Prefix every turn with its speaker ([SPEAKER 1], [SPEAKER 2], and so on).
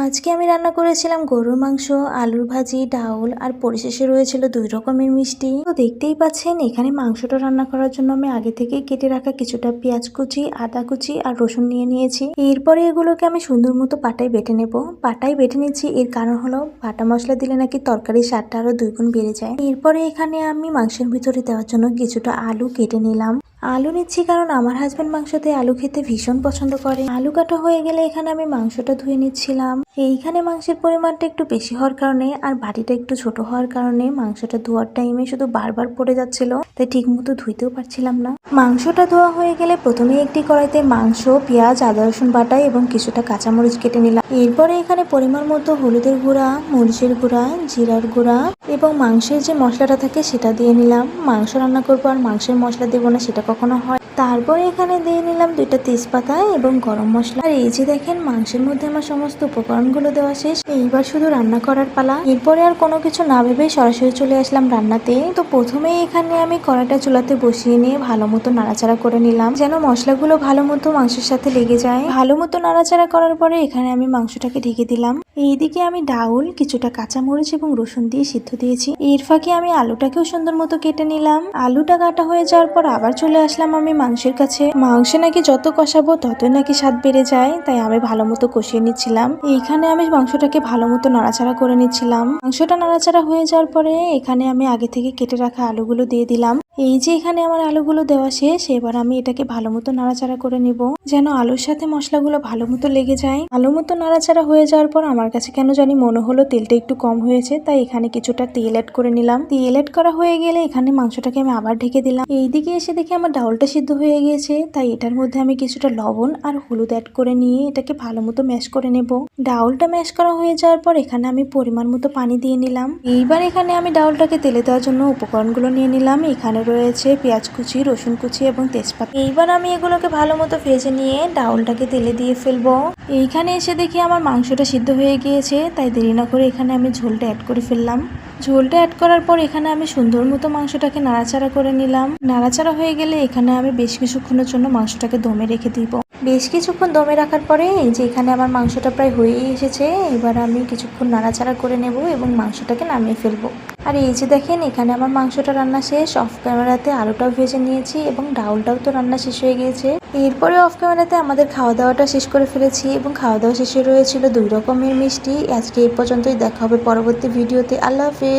[SPEAKER 1] আজকে আমি রান্না করেছিলাম গরুর মাংস, আলুর ভাজি, ডাউল আর পরিশেষে রয়েছিল 2 রকমের মিষ্টি। তো দেখতেই পাচ্ছেন এখানে মাংসটা রান্না করার জন্য আমি আগে থেকেই কেটে রাখা কিছুটা পেঁয়াজ কুচি, আদা কুচি আর রসুন নিয়ে নিয়েছি। এরপরে এগুলোকে আমি সুন্দর মতো পাটায় বেটে নেব। পাটায় বেটে নিচ্ছি, এর কারণ হলো বাটা মশলা দিলে নাকি তরকারির স্বাদটা আরো 2 গুণ বেড়ে যায়। এরপরে এখানে আমি মাংসের ভিতরে দেওয়ার জন্য কিছুটা আলু কেটে নিলাম। আলু নিচ্ছি কারণ আমার হাজবেন্ড মাংসতে আলু খেতে ভীষণ পছন্দ করে। আলু কাটা হয়ে গেলে এখানে আমি মাংসটা ধুয়ে নিচ্ছিলাম। এইখানে মাংসের পরিমাণটা একটু বেশি হওয়ার কারণে আর বাটিটা একটু ছোট হওয়ার কারণে মাংসটা ধোয়ার টাইমে শুধু বারবার পড়ে যাচ্ছিল, তাই ঠিক মতো ধুইতেও পারছিলাম না। মাংসটা ধোয়া হয়ে গেলে প্রথমে একটি কড়াইতে মাংস, পেঁয়াজ, আদা রসুন বাটা এবং কিছুটা কাঁচামরিচ কেটে নিলাম। এরপরে এখানে পরিমাণ মতো হলুদের গুঁড়া, মরিচের গুঁড়া, জিরার গুঁড়া এবং মাংসের যে মশলাটা থাকে সেটা দিয়ে নিলাম। মাংস রান্না করবো আর মাংসের মশলা দেবো না সেটা কখনো হয়। তারপরে এখানে দিয়ে নিলাম 2টা তেজপাতা এবং গরম মশলা। আর এই যে দেখেন মাংসের মধ্যে আমার সমস্ত উপকরণগুলো দেওয়া শেষ। এইবার শুধু রান্না করার পালা। এরপরে আর কোনো কিছু না ভেবে সরাসরি চলে আসলাম রান্নাতে। তো প্রথমে এখানে আমি কড়াইটা চুলাতে বসিয়ে নিয়ে ভালো মতো নাড়াচাড়া করে নিলাম, যেন মশলাগুলো ভালো মতো মাংসের সাথে লেগে যায়। ভালো মতো নাড়াচাড়া করার পরে এখানে আমি মাংসটাকে ঢেকে দিলাম। এইদিকে আমি ডাউল, কিছুটা কাঁচামরিচ এবং রসুন দিয়ে সিদ্ধ দিয়েছি। এর ফাঁকে আমি আলুটাকেও সুন্দর মতো কেটে নিলাম। আলুটা কাটা হয়ে যাওয়ার পর আবার চলে আসলাম আমি মাংসের কাছে। মাংসে নাকি যত কষাবো ততই নাকি স্বাদ বেড়ে যায়, তাই আমি ভালো মতো কষিয়ে নিচ্ছিলাম। এইখানে আমি মাংসটাকে ভালো মতো নাড়াচাড়া করে নিচ্ছিলাম। মাংসটা নাড়াচাড়া হয়ে যাওয়ার পরে এখানে আমি আগে থেকে কেটে রাখা আলুগুলো দিয়ে দিলাম। এই যে এখানে আমার আলুগুলো দেওয়া শেষ। এবার আমি এটাকে ভালো মতো নাড়াচাড়া করে নিব, যেন আলুর সাথে মশলাগুলো ভালো মতো লেগে যায়। ভালো মতো নাড়াচাড়া হয়ে যাওয়ার পর আমার কাছে কেন জানি মনে হলো তেলটা একটু কম হয়েছে, তাই এখানে কিছুটা তেল অ্যাড করে নিলাম। তেল অ্যাড করা হয়ে গেলে এখানে মাংসটাকে আমি আবার ঢেকে দিলাম। এইদিকে এসে দেখি আমার ডাউলটা সিদ্ধ হয়ে গিয়েছে, তাই এটার মধ্যে আমি কিছুটা লবণ আর হলুদ অ্যাড করে নিয়ে এটাকে ভালো মতো ম্যাশ করে নেব। ডাউলটা ম্যাশ করা হয়ে যাওয়ার পর এখানে আমি পরিমাণ মতো পানি দিয়ে নিলাম। এইবার এখানে আমি ডাউলটাকে তেলে দেওয়ার জন্য উপকরণগুলো নিয়ে নিলাম। এখানে রয়েছে পেঁয়াজ কুচি, রসুন কুচি এবং তেজপাতা। এইবার আমি এগুলোকে ভালো মতো ভেজে নিয়ে ডাউলটাকে তেলে দিয়ে ফেলবো। এইখানে এসে দেখি আমার মাংসটা সিদ্ধ হয়ে গিয়েছে, তাই দেরি না করে এখানে আমি ঝোলটা অ্যাড করে ফেললাম। ঝোলটা অ্যাড করার পর এখানে আমি সুন্দর মতো মাংসটাকে নাড়াচাড়া করে নিলাম। নাড়াচাড়া হয়ে গেলে এখানে আমি বেশ কিছুক্ষণের জন্য মাংসটাকে দমে রেখে দিব। বেশ কিছুক্ষণ দমে রাখার পরে এই যে এখানে আমার মাংসটা প্রায় হয়েই এসেছে। এবার আমি কিছুক্ষণ নাড়াচাড়া করে নেব এবং মাংসটাকে নামিয়ে ফেলবো। আর এই যে দেখেন এখানে আমার মাংসটা রান্না শেষ। অফ ক্যামেরাতে আলুটাও ভেজে নিয়েছি এবং ডাউলটাও তো রান্না শেষ হয়ে গিয়েছে। এরপরে অফ ক্যামেরাতে আমাদের খাওয়া দাওয়াটা শেষ করে ফেলেছি এবং খাওয়া দাওয়া শেষে রয়েছিল 2 রকমের মিষ্টি। আজকে এই পর্যন্তই, দেখা হবে পরবর্তী ভিডিওতে। আল্লাহ হাফেজ।